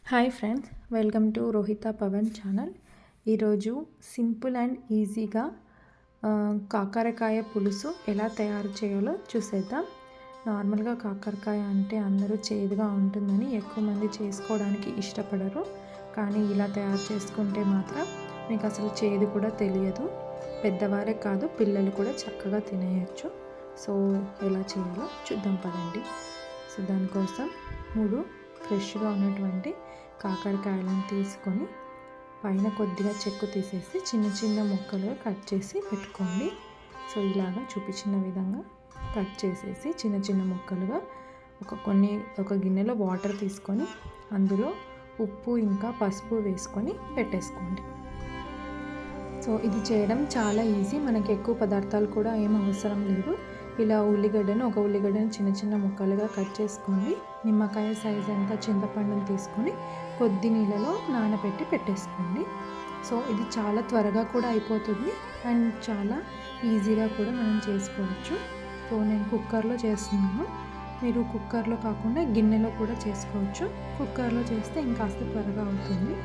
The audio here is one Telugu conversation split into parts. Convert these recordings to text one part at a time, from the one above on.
Hi friends, welcome to Rohitha Pavan channel. ఈరోజు సింపుల్ అండ్ ఈజీగా కాకరకాయ పులుసు ఎలా తయారు చేయాలో చూసేద్దాం. నార్మల్గా కాకరకాయ అంటే అందరూ చేదుగా ఉంటుందని ఎక్కువ మంది చేసుకోవడానికి ఇష్టపడరు. కానీ ఇలా తయారు చేసుకుంటే మాత్రం మీకు అసలు చేదు కూడా తెలియదు. పెద్దవారే కాదు, పిల్లలు కూడా చక్కగా తినేయచ్చు. సో ఎలా చేయాలో చూద్దాం పదండి. సో దానికోసం 3 ఫ్రెష్గా ఉన్నటువంటి కాకరకాయలను తీసుకొని పైన కొద్దిగా చెక్కు తీసేసి చిన్న చిన్న ముక్కలుగా కట్ చేసి పెట్టుకోండి. సో ఇలాగా చూపించిన విధంగా కట్ చేసేసి చిన్న చిన్న ముక్కలుగా ఒక గిన్నెలో వాటర్ తీసుకొని అందులో ఉప్పు ఇంకా పసుపు వేసుకొని పెట్టేసుకోండి. సో ఇది చేయడం చాలా ఈజీ, మనకి ఎక్కువ పదార్థాలు కూడా ఏం అవసరం లేదు. ఇలా ఒక ఉల్లిగడ్డను చిన్న చిన్న ముక్కలుగా కట్ చేసుకోండి. నిమ్మకాయ సైజ్ అంతా చింతపండును తీసుకొని కొద్ది నీళ్ళలో నానబెట్టి పెట్టేసుకోండి. సో ఇది చాలా త్వరగా కూడా అయిపోతుంది అండ్ చాలా ఈజీగా కూడా మనం చేసుకోవచ్చు. సో నేను కుక్కర్లో చేస్తున్నాను. మీరు కుక్కర్లో కాకుండా గిన్నెలో కూడా చేసుకోవచ్చు. కుక్కర్లో చేస్తే ఇంకాస్త త్వరగా అవుతుంది.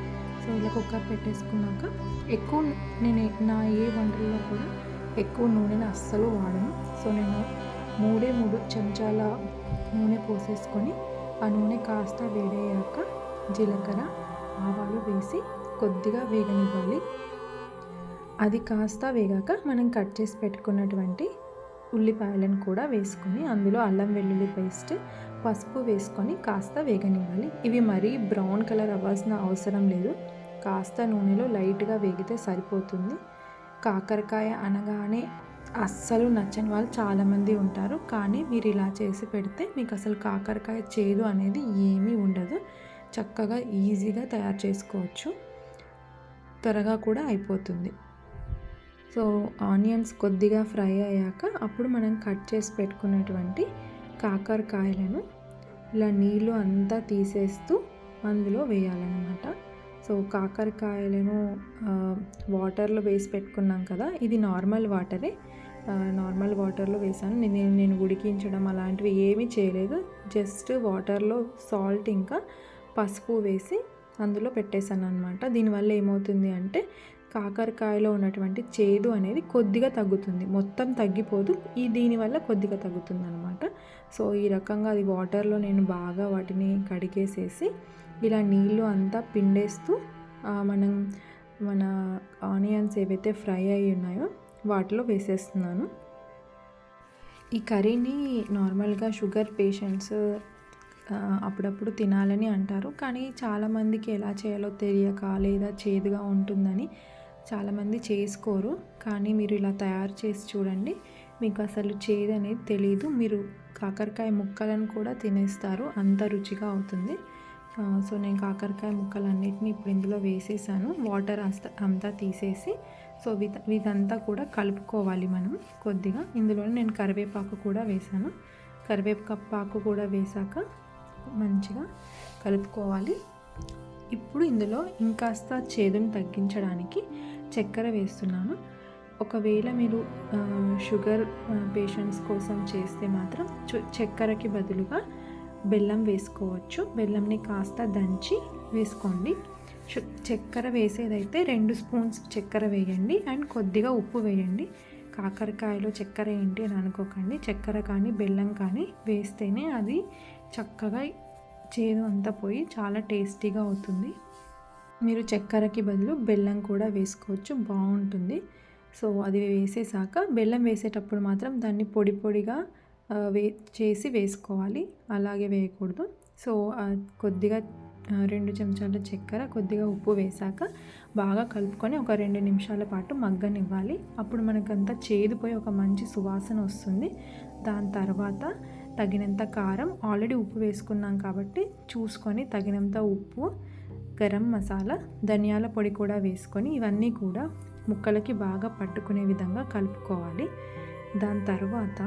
సో ఇలా కుక్కర్ పెట్టేసుకున్నాక నేను నా ఏ వంటల్లో కూడా ఎక్కువ నూనెను అస్సలు వాడను. సో నేను 3 చెంచాల నూనె పోసేసుకొని ఆ నూనె కాస్త వేడయ్యాక జీలకర్ర ఆవాలు వేసి కొద్దిగా వేగనివ్వాలి. అది కాస్త వేగాక మనం కట్ చేసి పెట్టుకున్నటువంటి ఉల్లిపాయలను కూడా వేసుకొని అందులో అల్లం వెల్లుల్లి పేస్ట్, పసుపు వేసుకొని కాస్త వేగనివ్వాలి. ఇవి మరీ బ్రౌన్ కలర్ అవ్వాల్సిన అవసరం లేదు. కాస్త నూనెలో లైట్గా వేగితే సరిపోతుంది. కాకరకాయ అనగానే అస్సలు నచ్చని వాళ్ళు చాలామంది ఉంటారు. కానీ మీరు ఇలా చేసి పెడితే మీకు అసలు కాకరకాయ చేదు అనేది ఏమీ ఉండదు. చక్కగా ఈజీగా తయారు చేసుకోవచ్చు, త్వరగా కూడా అయిపోతుంది. సో ఆనియన్స్ కొద్దిగా ఫ్రై అయ్యాక అప్పుడు మనం కట్ చేసి పెట్టుకున్నటువంటి కాకరకాయలను ఇలా నీళ్ళు అంతా తీసేస్తూ అందులో వేయాలన్నమాట. సో కాకరకాయలను వాటర్లో వేసి పెట్టుకున్నాం కదా, ఇది నార్మల్ వాటర్లో వేసాను. నేను ఉడికించడం అలాంటివి ఏమీ చేయలేదు. జస్ట్ వాటర్లో సాల్ట్ ఇంకా పసుపు వేసి అందులో పెట్టేశాను అనమాట. దీనివల్ల ఏమవుతుంది అంటే కాకరకాయలో ఉన్నటువంటి చేదు అనేది కొద్దిగా తగ్గుతుంది, మొత్తం తగ్గిపోదు. దీనివల్ల కొద్దిగా తగ్గుతుంది అనమాట. సో ఈ రకంగా అది వాటర్లో నేను బాగా వాటిని కడిగేసేసి ఇలా నీళ్ళు అంతా పిండేస్తూ మన ఆనియన్స్ ఏవైతే ఫ్రై అయి ఉన్నాయో వాటిలో వేసేస్తున్నాను. ఈ కర్రీని నార్మల్గా షుగర్ పేషెంట్స్ అప్పుడప్పుడు తినాలని అంటారు. కానీ చాలామందికి ఎలా చేయాలో తెలియక లేదా చేదుగా ఉంటుందని చాలామంది చేసుకోరు. కానీ మీరు ఇలా తయారు చేసి చూడండి, మీకు అసలు చేదు అనేది తెలియదు. మీరు కాకరకాయ ముక్కలను కూడా తినేస్తారు, అంత రుచిగా అవుతుంది. సో నేను కాకరకాయ ముక్కలన్నిటిని ఇప్పుడు ఇందులో వేసేసాను. వాటర్ అంతా తీసేసి సో ఇదంతా కూడా కలుపుకోవాలి మనం కొద్దిగా. ఇందులో నేను కరివేపాకు కూడా వేసాను. కరివేపాకు కూడా వేసాక మంచిగా కలుపుకోవాలి. ఇప్పుడు ఇందులో ఇంకాస్త చేదును తగ్గించడానికి చక్కెర వేస్తున్నాను. ఒకవేళ మీరు షుగర్ పేషెంట్స్ కోసం చేస్తే మాత్రం చక్కెరకి బదులుగా బెల్లం వేసుకోవచ్చు. బెల్లంని కాస్త దంచి వేసుకోండి. చక్కెర వేసేదైతే 2 స్పూన్స్ చక్కెర వేయండి అండ్ కొద్దిగా ఉప్పు వేయండి. కాకరకాయలో చక్కెర ఏంటి అని అనుకోకండి. చక్కెర కానీ బెల్లం కానీ వేస్తేనే అది చక్కగా చేదు అంతా పోయి చాలా టేస్టీగా అవుతుంది. మీరు చక్కెరకి బదులు బెల్లం కూడా వేసుకోవచ్చు, బాగుంటుంది. సో అది వేసేసాక బెల్లం వేసేటప్పుడు మాత్రం దాన్ని పొడిగా చేసి వేసుకోవాలి, అలాగే వేయకూడదు. సో కొద్దిగా 2 చెంచాల చక్కెర కొద్దిగా ఉప్పు వేసాక బాగా కలుపుకొని ఒక 2 నిమిషాల పాటు మగ్గనివ్వాలి. అప్పుడు మనకంతా చేదుపోయి ఒక మంచి సువాసన వస్తుంది. దాని తర్వాత తగినంత కారం, ఆల్రెడీ ఉప్పు వేసుకున్నాం కాబట్టి చూసుకొని తగినంత ఉప్పు, గరం మసాలా, ధనియాల పొడి కూడా వేసుకొని ఇవన్నీ కూడా ముక్కలకి బాగా పట్టుకునే విధంగా కలుపుకోవాలి. దాని తర్వాత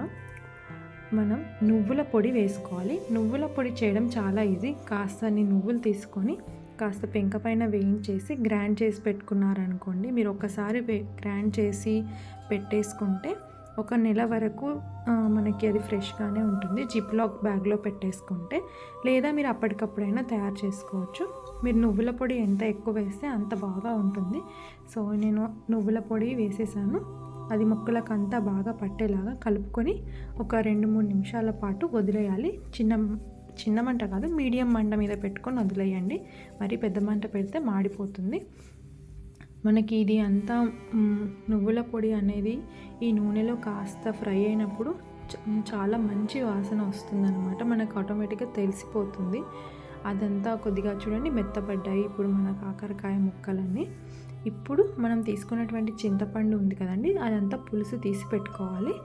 మనం నువ్వుల పొడి వేసుకోవాలి. నువ్వుల పొడి చేయడం చాలా ఈజీ. కాస్తని నువ్వులు తీసుకొని కాస్త పెంక పైన వేయించేసి గ్రైండ్ చేసి పెట్టుకున్నారనుకోండి, మీరు ఒక్కసారి గ్రైండ్ చేసి పెట్టేసుకుంటే ఒక నెల వరకు మనకి అది ఫ్రెష్గానే ఉంటుంది. జిప్లాక్ బ్యాగ్లో పెట్టేసుకుంటే, లేదా మీరు అప్పటికప్పుడైనా తయారు చేసుకోవచ్చు. మీరు నువ్వుల పొడి ఎంత ఎక్కువ వేస్తే అంత బాగా ఉంటుంది. సో నేను నువ్వుల పొడి వేసేసాను. అది ముక్కలకంతా బాగా పట్టేలాగా కలుపుకొని ఒక 2-3 నిమిషాల పాటు వదిలేయాలి. చిన్న మంట కాదు, మీడియం మంట మీద పెట్టుకొని వదిలేయండి. మరి పెద్ద మంట పెడితే మాడిపోతుంది. మనకి ఇది అంతా నువ్వుల పొడి అనేది ఈ నూనెలో కాస్త ఫ్రై అయినప్పుడు చాలా మంచి వాసన వస్తుందన్నమాట. మనకు ఆటోమేటిక్గా తెలిసిపోతుంది. అదంతా కొద్దిగా చూడండి మెత్తబడ్డాయి ఇప్పుడు మన కాకరకాయ ముక్కలన్నీ. ఇప్పుడు మనం తీసుకున్నటువంటి చింతపండు ఉంది కదండి, అదంతా పులుసు తీసి పెట్టుకోవాలి.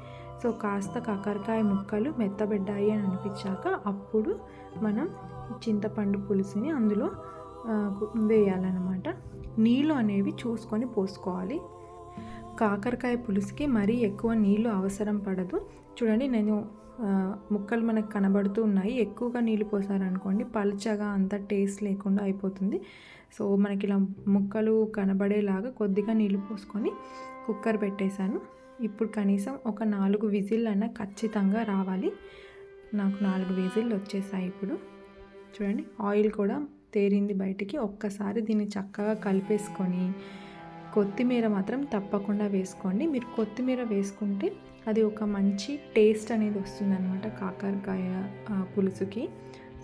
సో కాస్త కాకరకాయ ముక్కలు మెత్తబడ్డాయి అని అనిపించాక అప్పుడు మనం చింతపండు పులుసుని అందులో వేయాలన్నమాట. నీళ్ళు అనేవి చూసుకొని పోసుకోవాలి. కాకరకాయ పులుసుకి మరీ ఎక్కువ నీళ్ళు అవసరం పడదు. చూడండి నేను ముక్కలు మనకు కనబడుతూ ఉన్నాయి. ఎక్కువగా నీళ్ళు పోసారనుకోండి పల్చగా అంత టేస్ట్ లేకుండా అయిపోతుంది. సో మనకి ఇలా ముక్కలు కనబడేలాగా కొద్దిగా నీళ్ళు పోసుకొని కుక్కర్ పెట్టేశాను. ఇప్పుడు కనీసం ఒక 4 విజిల్ అన్న ఖచ్చితంగా రావాలి. నాకు 4 విజిల్లు వచ్చేసాయి. ఇప్పుడు చూడండి ఆయిల్ కూడా తేరింది బయటికి. ఒక్కసారి దీన్ని చక్కగా కలిపేసుకొని కొత్తిమీర మాత్రం తప్పకుండా వేసుకోండి. మీరు కొత్తిమీర వేసుకుంటే అది ఒక మంచి టేస్ట్ అనేది వస్తుందన్నమాట కాకరకాయ పులుసుకి.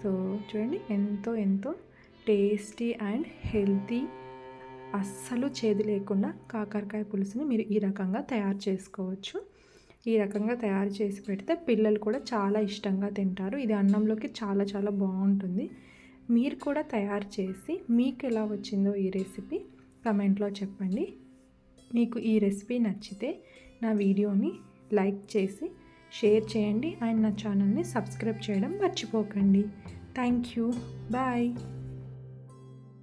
సో చూడండి ఎంతో టేస్టీ అండ్ హెల్తీ, అస్సలు చేదు లేకుండా కాకరకాయ పులుసుని మీరు ఈ రకంగా తయారు చేసుకోవచ్చు. ఈ రకంగా తయారు చేసి పెడితే పిల్లలు కూడా చాలా ఇష్టంగా తింటారు. ఇది అన్నంలోకి చాలా బాగుంటుంది. మీరు కూడా తయారు చేసి మీకు ఎలా వచ్చిందో ఈ రెసిపీ కమెంట్లో చెప్పండి. మీకు ఈ రెసిపీ నచ్చితే నా వీడియోని లైక్ చేసి షేర్ చేయండి అండ్ నా ఛానల్ని సబ్స్క్రైబ్ చేయడం మర్చిపోకండి. Thank you. బాయ్.